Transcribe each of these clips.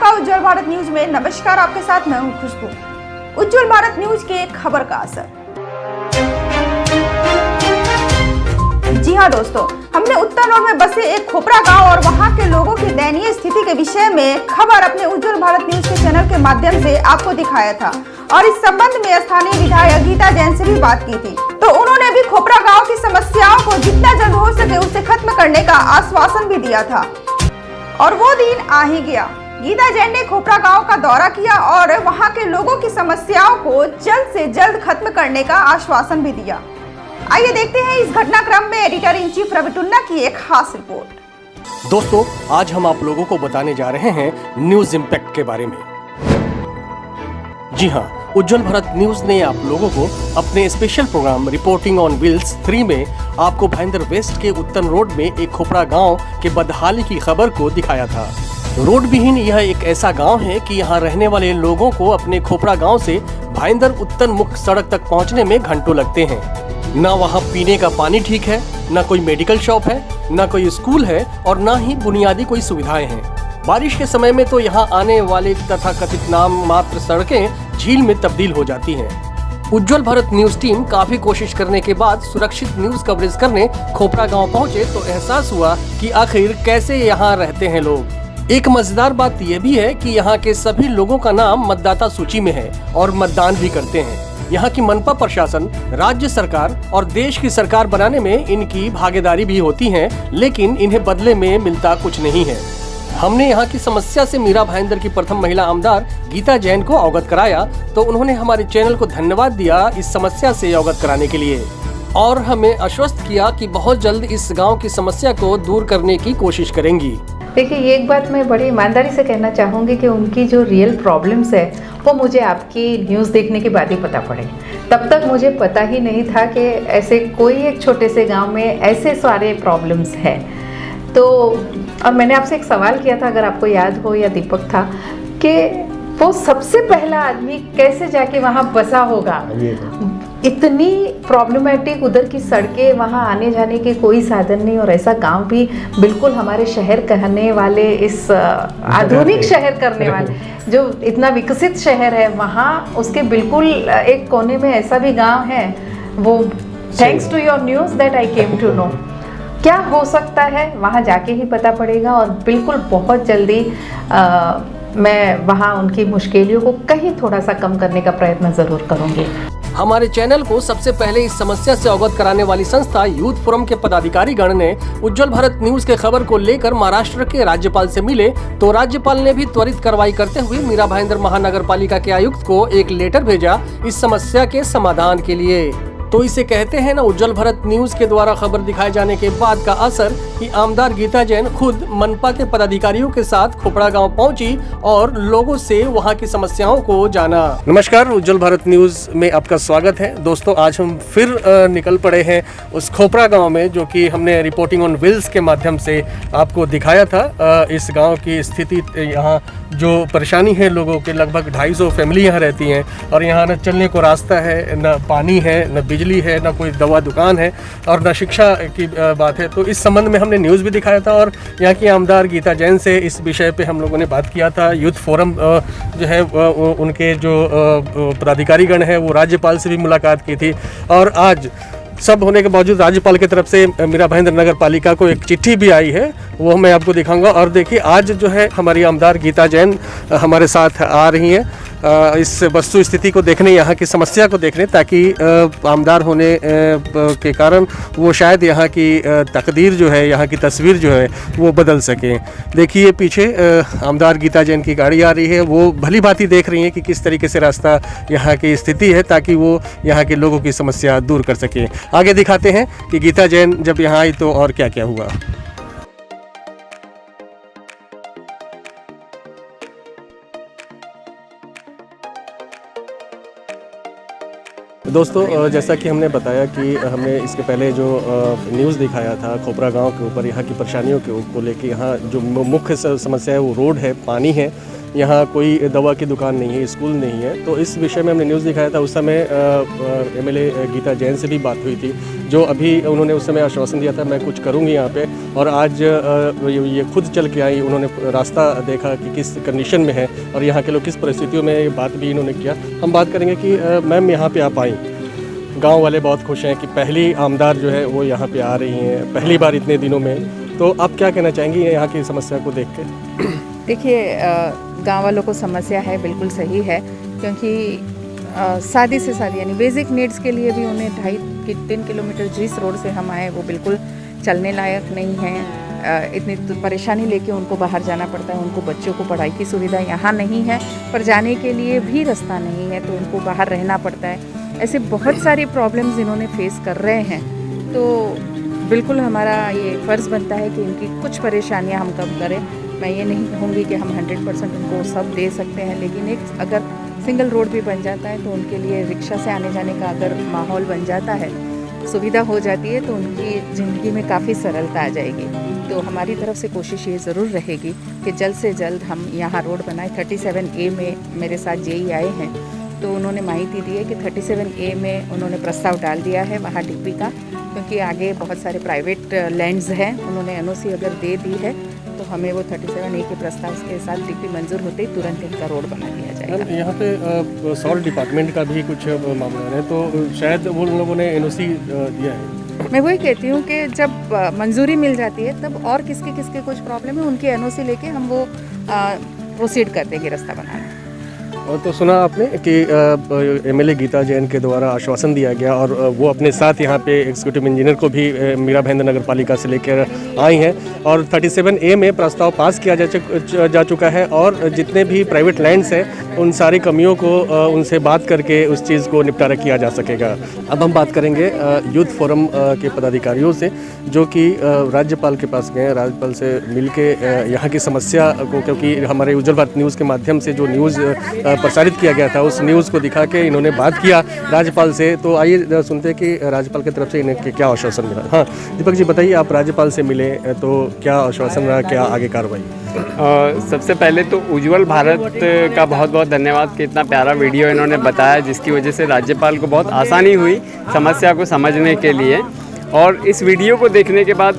आपका उज्जवल भारत न्यूज में नमस्कार। आपके साथ मैं हूं खुशबू। उज्जवल भारत न्यूज की एक खबर का असर। जी हां दोस्तों, हमने उत्तर रोड में बसे एक खोपरा गांव और वहां के लोगों की दयनीय स्थिति के विषय में खबर अपने उज्जवल भारत न्यूज के चैनल के माध्यम से आपको दिखाया था और इस संबंध में स्थानीय विधायक गीता जैन से भी बात की थी। तो उन्होंने भी खोपरा गांव की समस्याओं को जितना जल्द हो सके उसे खत्म करने का आश्वासन भी दिया था और वो दिन आ ही गया। गीता जैन ने खोपरा गांव का दौरा किया और वहां के लोगों की समस्याओं को जल्द से जल्द खत्म करने का आश्वासन भी दिया। आइए देखते हैं इस घटनाक्रम में editor in chief Ravi Tunna की एक खास रिपोर्ट। दोस्तों, आज हम आप लोगों को बताने जा रहे हैं न्यूज इम्पैक्ट के बारे में। जी हाँ, उज्जवल भारत न्यूज ने आप लोगों को अपने special programme reporting on wheels 3 में आपको भाईंदर वेस्ट के उत्तर रोड में एक खोपरा गांव के बदहाली की खबर को दिखाया था। रोड विहीन यह एक ऐसा गांव है कि यहाँ रहने वाले लोगों को अपने खोपरा गांव से भाईंदर उत्तर मुख्य सड़क तक पहुँचने में घंटों लगते हैं। न वहाँ पीने का पानी ठीक है, न कोई मेडिकल शॉप है, न कोई स्कूल है और न ही बुनियादी कोई सुविधाएं हैं। बारिश के समय में तो यहाँ आने वाले तथा कथित नाम मात्र सड़कें झील में तब्दील हो जाती हैं। उज्जवल भारत न्यूज टीम काफी कोशिश करने के बाद सुरक्षित न्यूज कवरेज करने खोपरा गांव पहुंचे तो एहसास हुआ कि आखिर कैसे यहाँ रहते हैं लोग। एक मजेदार बात यह भी है कि यहाँ के सभी लोगों का नाम मतदाता सूची में है और मतदान भी करते हैं। यहाँ की मनपा प्रशासन, राज्य सरकार और देश की सरकार बनाने में इनकी भागीदारी भी होती है, लेकिन इन्हें बदले में मिलता कुछ नहीं है। हमने यहाँ की समस्या से मीरा भाईंदर की प्रथम महिला आमदार गीता जैन को अवगत कराया तो उन्होंने हमारे चैनल को धन्यवाद दिया इस समस्या से अवगत कराने के लिए और हमें आश्वस्त किया कि बहुत जल्द इस गांव की समस्या को दूर करने की कोशिश करेंगी। देखिए, ये एक बात मैं बड़ी ईमानदारी से कहना चाहूँगी कि उनकी जो रियल प्रॉब्लम्स है वो मुझे आपकी न्यूज़ देखने के बाद ही पता पड़े। तब तक मुझे पता ही नहीं था कि ऐसे कोई एक छोटे से गांव में ऐसे सारे प्रॉब्लम्स हैं। तो और मैंने आपसे एक सवाल किया था, अगर आपको याद हो या दीपक था, कि वो सबसे पहला आदमी कैसे जाके वहाँ बसा होगा। इतनी प्रॉब्लमेटिक उधर की सड़कें, वहाँ आने जाने के कोई साधन नहीं और ऐसा गांव भी बिल्कुल हमारे शहर कहने वाले, इस आधुनिक शहर करने वाले जो इतना विकसित शहर है, वहाँ उसके बिल्कुल एक कोने में ऐसा भी गांव है। वो thanks to your news that I came to know. क्या हो सकता है वहाँ जाके ही पता पड़ेगा और बिल्कुल बहुत जल्दी मैं वहाँ उनकी मुश्किलों को कहीं थोड़ा सा कम करने का प्रयत्न ज़रूर करूँगी। हमारे चैनल को सबसे पहले इस समस्या से अवगत कराने वाली संस्था यूथ फोरम के पदाधिकारी गण ने उज्जवल भारत न्यूज के खबर को लेकर महाराष्ट्र के राज्यपाल से मिले तो राज्यपाल ने भी त्वरित कार्रवाई करते हुए मीरा भाईंदर महानगर पालिका के आयुक्त को एक लेटर भेजा इस समस्या के समाधान के लिए। तो इसे कहते हैं ना, उज्जवल भारत न्यूज के द्वारा खबर दिखाए जाने के बाद का असर कि आमदार गीता जैन खुद मनपा के पदाधिकारियों के साथ खोपड़ा गांव पहुंची और लोगों से वहां की समस्याओं को जाना। नमस्कार, उज्जवल भारत न्यूज में आपका स्वागत है। दोस्तों, आज हम फिर निकल पड़े हैं उस खोपड़ा गांव में जो कि हमने रिपोर्टिंग ऑन व्हील्स के माध्यम से आपको दिखाया था। इस गाँव की स्थिति, यहाँ जो परेशानी है लोगों के, लगभग 250 फैमिली यहाँ रहती हैं और यहाँ न चलने को रास्ता है, न पानी है, न बिजली है, न कोई दवा दुकान है और न शिक्षा की बात है। तो इस संबंध में हमने न्यूज़ भी दिखाया था और यहाँ की आमदार गीता जैन से इस विषय पे हम लोगों ने बात किया था। यूथ फोरम जो है उनके जो पदाधिकारीगण है वो राज्यपाल से भी मुलाकात की थी और आज सब होने के बावजूद राज्यपाल की तरफ से मीरा भाईंदर नगर पालिका को एक चिट्ठी भी आई है, वो मैं आपको दिखाऊंगा। और देखिए, आज जो है हमारी आमदार गीता जैन हमारे साथ आ रही हैं इस वस्तु स्थिति को देखने, यहाँ की समस्या को देखने, ताकि आमदार होने के कारण वो शायद यहाँ की तकदीर जो है, यहाँ की तस्वीर जो है वो बदल सके। देखिए पीछे आमदार गीता जैन की गाड़ी आ रही है, वो भली भांति देख रही हैं कि किस तरीके से रास्ता यहाँ की स्थिति है ताकि वो यहाँ के लोगों की समस्या दूर कर सके। आगे दिखाते हैं कि गीता जैन जब यहाँ आई तो और क्या क्या हुआ। दोस्तों, जैसा कि हमने बताया कि हमने इसके पहले जो न्यूज़ दिखाया था खोपरा गांव के ऊपर, यहाँ की परेशानियों को लेकर, यहाँ जो मुख्य समस्या है वो रोड है, पानी है, यहाँ कोई दवा की दुकान नहीं है, स्कूल नहीं है। तो इस विषय में हमने न्यूज़ दिखाया था। उस समय एमएलए गीता जैन से भी बात हुई थी, जो अभी उन्होंने उस समय आश्वासन दिया था मैं कुछ करूँगी यहाँ पे, और आज ये खुद चल के आई। उन्होंने रास्ता देखा कि किस कंडीशन में है और यहाँ के लोग किस परिस्थितियों में, ये बात भी इन्होंने किया। हम बात करेंगे कि मैम यहाँ पे आप आई, गांव वाले बहुत खुश हैं कि पहली आमदार जो है वो यहाँ पे आ रही हैं पहली बार इतने दिनों में। तो आप क्या कहना चाहेंगी यहाँ की समस्या को देख के? देखिए, गांव वालों को समस्या है, बिल्कुल सही है, क्योंकि शादी से शादी यानी बेसिक नीड्स के लिए भी उन्हें 2.5-3 किलोमीटर जिस रोड से हम आए वो बिल्कुल चलने लायक नहीं है। इतनी तो परेशानी लेके उनको बाहर जाना पड़ता है। उनको बच्चों को पढ़ाई की सुविधा यहाँ नहीं है, पर जाने के लिए भी रास्ता नहीं है, तो उनको बाहर रहना पड़ता है। ऐसे बहुत सारी प्रॉब्लम्स इन्होंने फेस कर रहे हैं। तो बिल्कुल हमारा ये फ़र्ज़ बनता है कि इनकी कुछ परेशानियां हम कम करें। मैं ये नहीं कहूँगी कि हम 100% उनको सब दे सकते हैं, लेकिन एक अगर सिंगल रोड भी बन जाता है तो उनके लिए रिक्शा से आने जाने का अगर माहौल बन जाता है, सुविधा हो जाती है, तो उनकी ज़िंदगी में काफ़ी सरलता आ जाएगी। तो हमारी तरफ से कोशिश ये ज़रूर रहेगी कि जल्द से जल्द हम यहाँ रोड बनाएं। 37A में मेरे साथ जेई आए हैं, तो उन्होंने माहिती दी है कि 37A में उन्होंने प्रस्ताव डाल दिया है वहाँ डीपी का, क्योंकि आगे बहुत सारे प्राइवेट लैंड्स हैं। उन्होंने एनओसी अगर दे दी है तो हमें वो 37A के प्रस्ताव के साथ डीपी मंजूर होते ही तुरंत इनका रोड बना दिया जाएगा। यहाँ पे सॉल्ट डिपार्टमेंट का भी कुछ मामला है, तो शायद वो लोगों ने एनओसी दिया है। मैं वही कहती हूँ कि जब मंजूरी मिल जाती है तब और किसके कुछ प्रॉब्लम है उनकी एनओसी लेके हम वो प्रोसीड कर देंगे रास्ता बनाना। और तो सुना आपने कि एमएलए गीता जैन के द्वारा आश्वासन दिया गया, और वो अपने साथ यहाँ पे एग्जीक्यूटिव इंजीनियर को भी मीरा भाईंदर नगर पालिका से लेकर आई हैं, और 37A में प्रस्ताव पास किया जा चुका है, और जितने भी प्राइवेट लैंड्स हैं उन सारी कमियों को उनसे बात करके उस चीज़ को निपटारा किया जा सकेगा। अब हम बात करेंगे यूथ फोरम के पदाधिकारियों से, जो कि राज्यपाल के पास गए, राज्यपाल से मिल के यहाँ की समस्या को, क्योंकि हमारे उज्ज्वल भारत न्यूज़ के माध्यम से जो न्यूज़ प्रसारित किया गया था उस न्यूज़ को दिखा के इन्होंने बात किया राज्यपाल से। तो आइए सुनते हैं कि राज्यपाल की तरफ से इन्हें क्या आश्वासन मिला। हाँ दीपक जी बताइए, आप राज्यपाल से मिले तो क्या आश्वासन रहा, क्या आगे कार्रवाई? सबसे पहले तो उज्ज्वल भारत का बहुत बहुत धन्यवाद कि इतना प्यारा वीडियो इन्होंने बताया, जिसकी वजह से राज्यपाल को बहुत आसानी हुई समस्या को समझने के लिए। और इस वीडियो को देखने के बाद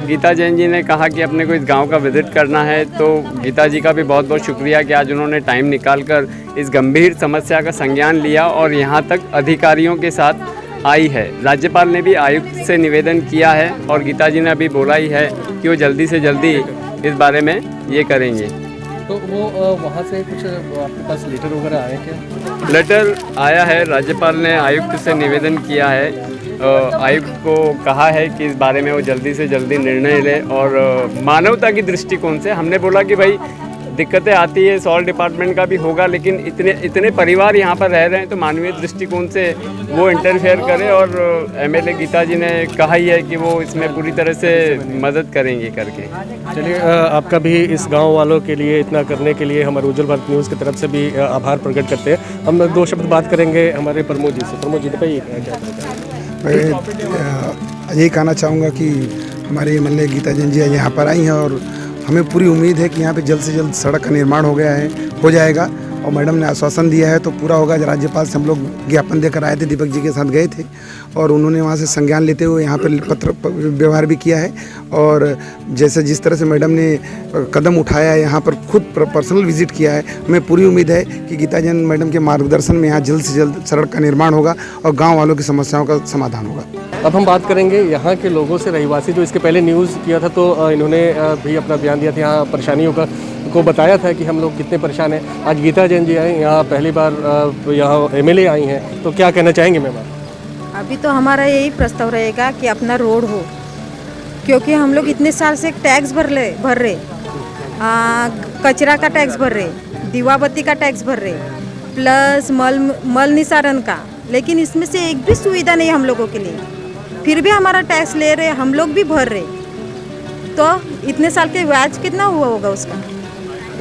गीता जैन जी ने कहा कि अपने को इस गांव का विज़िट करना है, तो गीता जी का भी बहुत बहुत शुक्रिया कि आज उन्होंने टाइम निकालकर इस गंभीर समस्या का संज्ञान लिया और यहां तक अधिकारियों के साथ आई है। राज्यपाल ने भी आयुक्त से निवेदन किया है और गीता जी ने अभी बोला ही है कि वो जल्दी से जल्दी इस बारे में ये करेंगे। तो वो वहाँ से कुछ आपके पास लेटर वगैरह आए क्या? लेटर आया है, राज्यपाल ने आयुक्त से निवेदन किया है, आयुक्त को कहा है कि इस बारे में वो जल्दी से जल्दी निर्णय ले। और मानवता की दृष्टिकोण से हमने बोला कि भाई दिक्कतें आती है, सॉल्ट डिपार्टमेंट का भी होगा, लेकिन इतने परिवार यहाँ पर रह रहे हैं तो मानवीय दृष्टिकोण से वो इंटरफेयर करे। और एमएलए गीता जी ने कहा ही है कि वो इसमें पूरी तरह से मदद करेंगे करके। चलिए, आपका भी इस गांव वालों के लिए इतना करने के लिए हमारे उज्ज्वल भारत न्यूज़ की तरफ से भी आभार प्रकट करते हैं। हम 2 शब्द बात करेंगे हमारे प्रमोद जी से। प्रमोद जी बताइए क्या? मैं यही कहना चाहूँगा कि हमारे एमएलए गीता जैन जी यहाँ पर आई हैं और हमें पूरी उम्मीद है कि यहाँ पे जल्द से जल्द सड़क का निर्माण हो जाएगा। और मैडम ने आश्वासन दिया है तो पूरा होगा। राज्यपाल से हम लोग ज्ञापन देकर आए थे, दीपक जी के साथ गए थे और उन्होंने वहाँ से संज्ञान लेते हुए यहाँ पर पत्र व्यवहार भी किया है। और जैसे जिस तरह से मैडम ने कदम उठाया है, यहाँ पर खुद पर्सनल विजिट किया है, हमें पूरी उम्मीद है कि गीता जैन मैडम के मार्गदर्शन में यहाँ जल्द से जल्द सड़क का निर्माण होगा और गाँव वालों की समस्याओं का समाधान होगा। अब हम बात करेंगे यहाँ के लोगों से, रहवासी जो इसके पहले न्यूज़ किया था तो इन्होंने भी अपना बयान दिया था, यहाँ परेशानियों को बताया था कि हम लोग कितने परेशान हैं। आज गीता जैन जी आए यहाँ, पहली बार यहाँ एमएलए आई हैं, तो क्या कहना चाहेंगे मैम? अभी तो हमारा यही प्रस्ताव रहेगा कि अपना रोड हो, क्योंकि हम लोग इतने साल से टैक्स भर रहे, कचरा का टैक्स भर रहे, दीवा बत्ती का टैक्स भर रहे, प्लस मल निसारण का, लेकिन इसमें से एक भी सुविधा नहीं हम लोगों के लिए। फिर भी हमारा टैक्स ले रहे, हम लोग भी भर रहे, तो इतने साल के ब्याज कितना हुआ होगा उसका?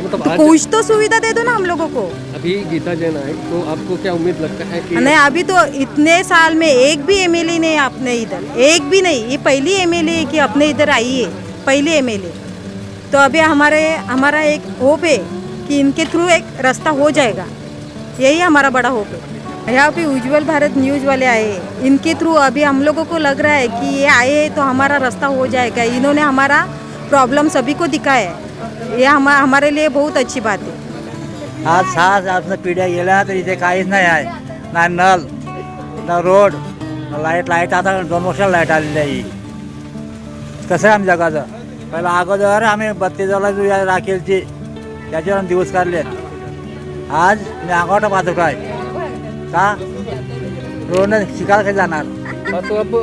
तो कुछ तो सुविधा दे दो ना हम लोगों को। अभी गीता जैन आए तो आपको क्या उम्मीद लगता है कि नहीं, अभी तो इतने साल में एक भी एमएलए नहीं अपने इधर, एक भी नहीं, ये पहली एमएलए की अपने इधर आई है, पहली एमएलए। तो अभी हमारा एक होप है कि इनके थ्रू एक रास्ता हो जाएगा, यही हमारा बड़ा होप है। यहाँ पे उज्जवल भारत न्यूज़ वाले आए, इनके थ्रू अभी हम लोगों को लग रहा है कि ये आए तो हमारा रास्ता हो जाएगा। इन्होंने हमारा प्रॉब्लम सभी को दिखाया है, ये हमारे लिए बहुत अच्छी बात है। आज 6 पिढ्या गेल्या तर इथे काहीच नाही आहे, ना नल ना रोड ना लाईट आता 2 वर्षाला लाईट आलेली आहे। कसं आहे आम्ही जगाचं? पहिला अगोदर आम्ही 32 राखेलची त्याच्यावर दिवस काढले, आज मी अंगावटा पाहतो काय का रोड शिकायला काही जाणार। तो अब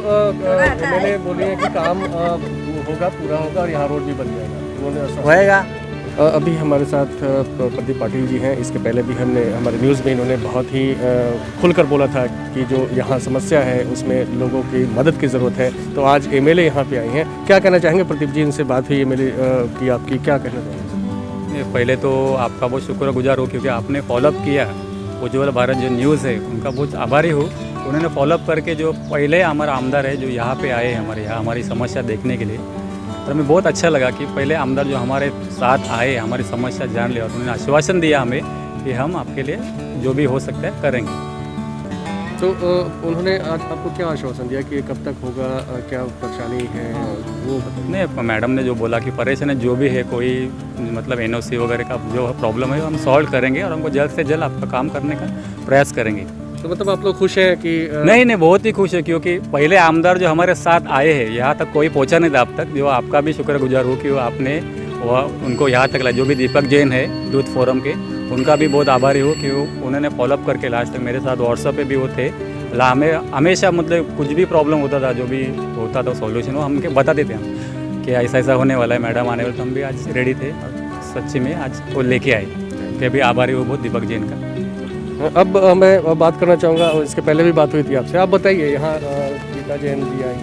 मैंने बोली है कि काम होगा, पूरा होगा और यहाँ रोड भी बन जाएगा, उन्होंने ऐसा होएगा। अभी हमारे साथ प्रदीप पाटिल जी हैं। इसके पहले भी हमने हमारे न्यूज़ में इन्होंने बहुत ही खुलकर बोला था कि जो यहाँ समस्या है उसमें लोगों की मदद की ज़रूरत है। तो आज एमएलए यहाँ पे आए हैं, क्या कहना चाहेंगे प्रदीप जी? इनसे बात हुई एमएलए की आपकी, क्या कहना चाहेंगे? पहले तो आपका बहुत शुक्रगुजार हो क्योंकि आपने फॉलोअप किया। उज्ज्वल भारत जो न्यूज़ है उनका बहुत आभारी हो, उन्होंने फॉलोअप करके जो पहले हमारा आमदार है जो यहाँ पे आए हमारे यहाँ हमारी समस्या देखने के लिए, तो हमें बहुत अच्छा लगा कि पहले आमदार जो हमारे साथ आए, हमारी समस्या जान लिया और उन्होंने आश्वासन दिया हमें कि हम आपके लिए जो भी हो सकता है करेंगे। तो उन्होंने आज आपको क्या आश्वासन दिया कि कब तक होगा, क्या परेशानी है वो? नहीं, मैडम ने जो बोला कि परेशानी जो भी है, कोई मतलब एनओसी वगैरह का जो प्रॉब्लम है हम सॉल्व करेंगे और हमको जल्द से जल्द आपका काम करने का प्रयास करेंगे। तो मतलब आप लोग खुश हैं कि नहीं, बहुत ही खुश है क्योंकि पहले आमदार जो हमारे साथ आए हैं यहाँ तक कोई पहुँचा नहीं था अब तक, जो आपका भी शुक्रगुजार हो कि वो आपने उनको यहाँ तक लाया। जो भी दीपक जैन है यूथ फोरम के, उनका भी बहुत आभारी हो कि वो उन्होंने फॉलोअप करके लास्ट तक मेरे साथ व्हाट्सएप पे भी वो थे। हमें हमेशा मतलब कुछ भी प्रॉब्लम होता था, जो भी होता था सॉल्यूशन वो हमके बता देते हम कि ऐसा ऐसा होने वाला है, मैडम आने वाले। तो हम भी आज रेडी थे और सच्ची में आज वो लेके आए, कि भी आभारी हो बहुत दीपक जैन का। अब मैं बात करना चाहूँगा, इसके पहले भी बात हुई थी आपसे। आप बताइए, यहाँ गीता जैन जी आई,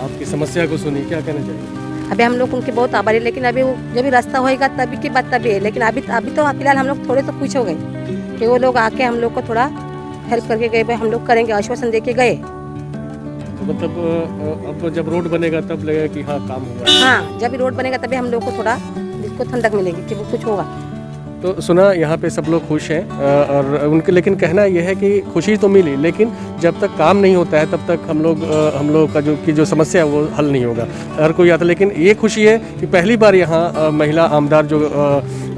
आपकी समस्या को सुनी, क्या कहना चाहिए? अभी हम लोग उनके बहुत आभारी, लेकिन अभी वो जब भी रास्ता होएगा तभी की बात तभी है। लेकिन अभी तो फिलहाल हम लोग थोड़े तो खुश हो गए कि वो लोग आके हम लोग को थोड़ा हेल्प करके गए, भाई हम लोग करेंगे, आश्वासन दे के गए। तो मतलब अब जब रोड बनेगा तब लगेगा कि हाँ काम होगा। हाँ, जब भी रोड बनेगा तभी हम लोग को थोड़ा जिसको ठंडक मिलेगी कि वो कुछ होगा। तो सुना यहाँ पे सब लोग खुश हैं और उनके, लेकिन कहना यह है कि खुशी तो मिली, लेकिन जब तक काम नहीं होता है तब तक हम लोग का जो समस्या है वो हल नहीं होगा। हर कोई आता, लेकिन ये खुशी है कि पहली बार यहाँ महिला आमदार जो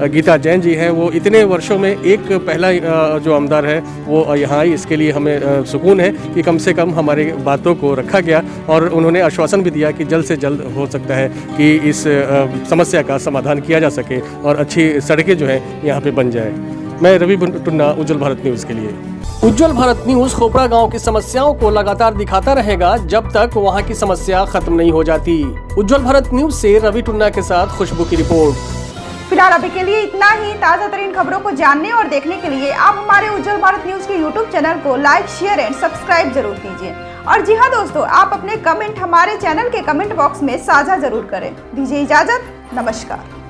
गीता जैन जी हैं, वो इतने वर्षों में एक पहला जो आमदार है वो यहाँ आई। इसके लिए हमें सुकून है कि कम से कम हमारी बातों को रखा गया और उन्होंने आश्वासन भी दिया कि जल्द से जल्द हो सकता है कि इस समस्या का समाधान किया जा सके और अच्छी सड़कें जो है यहाँ पे बन जाए। मैं रवि टुन्ना, उज्ज्वल भारत न्यूज़ के लिए। उज्ज्वल भारत न्यूज़ खोपड़ा गांव की समस्याओं को लगातार दिखाता रहेगा जब तक वहां की समस्या खत्म नहीं हो जाती। उज्ज्वल भारत न्यूज़ से रवि टुन्ना के साथ खुशबू की रिपोर्ट। फिलहाल अभी के लिए इतना ही। ताज़ा तरीन खबरों को जानने और देखने के लिए आप हमारे उज्ज्वल भारत न्यूज़ के यूट्यूब चैनल को लाइक, शेयर एंड सब्सक्राइब जरूर कीजिए। और जी हाँ दोस्तों, आप अपने कमेंट हमारे चैनल के कमेंट बॉक्स में साझा जरूर करें। दीजिए इजाजत, नमस्कार।